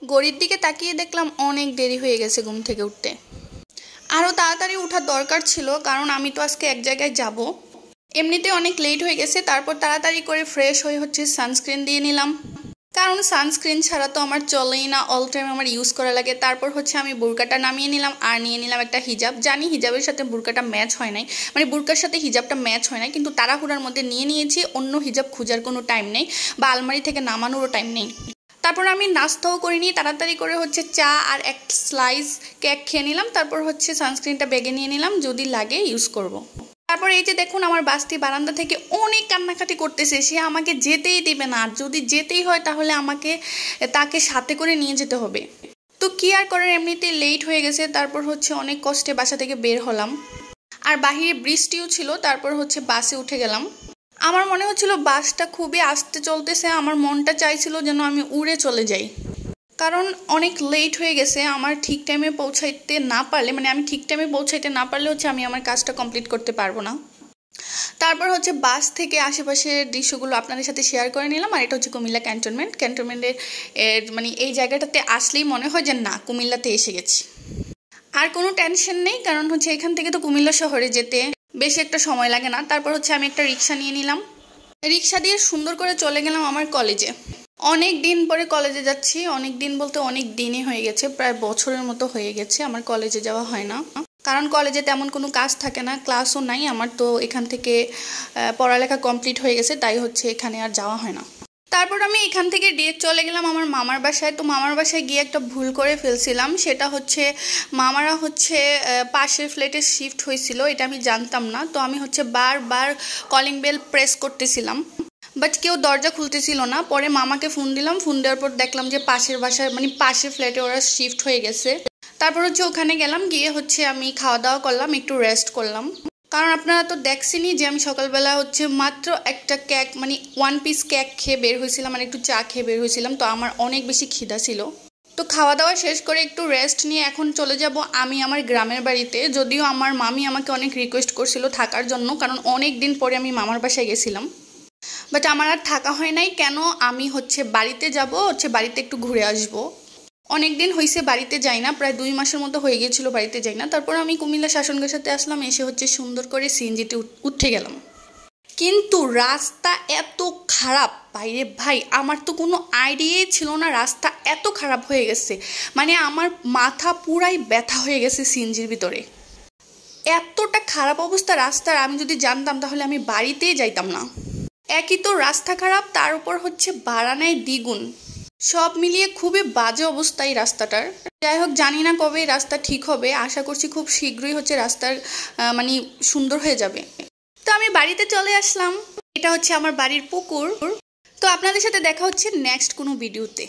ঘড়ির দিকে তাকিয়ে দেখলাম অনেক দেরি হয়ে গেছে ঘুম থেকে উঠতে। আরও তাড়াতাড়ি ওঠার দরকার ছিল, কারণ আমি তো আজকে এক জায়গায় যাব। এমনিতে অনেক লেট হয়ে গেছে। তারপর তাড়াতাড়ি করে ফ্রেশ হয়ে সানস্ক্রিন দিয়ে নিলাম, কারণ সানস্ক্রিন ছাড়া তো আমার চলেই না, অল টাইম আমার ইউজ করা লাগে। তারপর আমি বুরকাটা নামিয়ে নিলাম আর নিয়ে নিলাম একটা হিজাব। জানি হিজাবের সাথে বুরকাটা ম্যাচ হয় নাই, মানে বুরকার সাথে হিজাবটা ম্যাচ হয় নাই, কিন্তু তাড়াহুড়ার মধ্যে নিয়ে নিয়েছি। অন্য হিজাব খোঁজার কোনো টাইম নেই বা আলমারি থেকে নামানোরও টাইম নেই। তারপর আমি নাস্তাও করিনি, তাড়াতাড়ি করে চা আর এক স্লাইস কেক খেয়ে নিলাম। তারপর সানস্ক্রিনটা ব্যাগে নিয়ে নিলাম, যদি লাগে ইউজ করব। তারপর এই যে দেখুন, আমার বাস্তি বারান্দা থেকে অনেক কান্নাকাটি করতেছে। সে আমাকে যেতেই দিবে না, আর যদি যেতেই হয় তাহলে আমাকে তাকে সাথে করে নিয়ে যেতে হবে। তো কি আর করার, এমনিতেই লেট হয়ে গেছে। তারপর অনেক কষ্টে বাসা থেকে বের হলাম, আর বাহিরে বৃষ্টিও ছিল। তারপর বাসে উঠে গেলাম। আমার মনে হচ্ছিল বাসটা খুবই আস্তে চলতেছে, আমার মনটা চাইছিল যেন আমি উড়ে চলে যাই, কারণ অনেক লেট হয়ে গেছে। আমার ঠিক টাইমে পৌঁছাইতে না পারলে, মানে আমি ঠিক টাইমে পৌঁছাইতে না পারলে আমি আমার কাজটা কমপ্লিট করতে পারবো না। তারপর বাস থেকে আশেপাশের দৃশ্যগুলো আপনাদের সাথে শেয়ার করে নিলাম। আর এটা কুমিল্লা ক্যান্টনমেন্টের মানে এই জায়গাটাতে আসলেই মনে হয় যে না, কুমিল্লাতে এসে গেছি। আর কোনো টেনশন নেই, কারণ এখান থেকে তো কুমিল্লা শহরে যেতে বেশি একটা সময় লাগে না। তারপর আমি একটা রিক্সা নিয়ে নিলাম, রিক্সা দিয়ে সুন্দর করে চলে গেলাম আমার কলেজে। অনেক দিন পরে কলেজে যাচ্ছি, অনেক দিন বলতে অনেক দিনই হয়ে গেছে, প্রায় বছরের মতো হয়ে গেছে আমার কলেজে যাওয়া হয় না, কারণ কলেজে তেমন কোনো কাজ থাকে না, ক্লাসও নাই আমার। তো এখান থেকে পড়ালেখা কমপ্লিট হয়ে গেছে, তাই এখানে আর যাওয়া হয় না। তারপর আমি এখান থেকে ডিরেক্ট চলে গেলাম আমার মামার বাসায়। তো মামার বাসায় গিয়ে একটা ভুল করে ফেলছিলাম, সেটা মামারা পাশের ফ্ল্যাটে শিফট হয়েছিল, এটা আমি জানতাম না। তো আমি বারবার কলিং বেল প্রেস করতেছিলাম, বাট কেউ দরজা খুলতেছিল না। পরে মামাকে ফোন দিলাম, ফোন দেওয়ার পর দেখলাম যে পাশের বাসায়, মানে পাশের ফ্ল্যাটে ওরা শিফট হয়ে গেছে। তারপর ওখানে গেলাম, গিয়ে আমি খাওয়া দাওয়া করলাম, একটু রেস্ট করলাম। কারণ আপনারা তো দেখছেনই যে আমি সকালবেলা মাত্র একটা কেক, মানে 1 পিস কেক খেয়ে বের হয়েছিলাম, আর একটু চা খেয়ে বের হয়েছিলাম। তো আমার অনেক বেশি খিদা ছিল। তো খাওয়া দাওয়া শেষ করে একটু রেস্ট নিয়ে এখন চলে যাব আমি আমার গ্রামের বাড়িতে। যদিও আমার মামি আমাকে অনেক রিকোয়েস্ট করছিল থাকার জন্য, কারণ অনেক দিন পরে আমি মামার বাসায় গেছিলাম, বাট আমার আর থাকা হয় নাই। কেন, আমি বাড়িতে যাব, বাড়িতে একটু ঘুরে আসব। অনেক দিন হয়েছে বাড়িতে যাই না, প্রায় 2 মাসের মতো হয়ে গিয়েছিল বাড়িতে যাই না। তারপর আমি কুমিল্লা শাসনগার সাথে আসলাম, এসে সুন্দর করে সিএনজিতে উঠে গেলাম। কিন্তু রাস্তা এত খারাপ বাইরে ভাই, আমার তো কোনো আইডিয়াই ছিল না রাস্তা এত খারাপ হয়ে গেছে। মানে আমার মাথা পুরাই ব্যথা হয়ে গেছে সিএনজির ভিতরে, এতটা খারাপ অবস্থা রাস্তার। আমি যদি জানতাম তাহলে আমি বাড়িতেই যাইতাম না। একই তো রাস্তা খারাপ, তার উপর বাড়ানায় দ্বিগুণ, সব মিলিয়ে খুবই বাজে অবস্থা এই রাস্তাটার। যাই হোক, জানি না কবে এই রাস্তা ঠিক হবে, আশা করছি খুব শীঘ্রই রাস্তার মানে সুন্দর হয়ে যাবে। তো আমি বাড়িতে চলে আসলাম, এটা আমার বাড়ির পুকুর। তো আপনাদের সাথে দেখা হচ্ছে নেক্সট কোনো ভিডিওতে।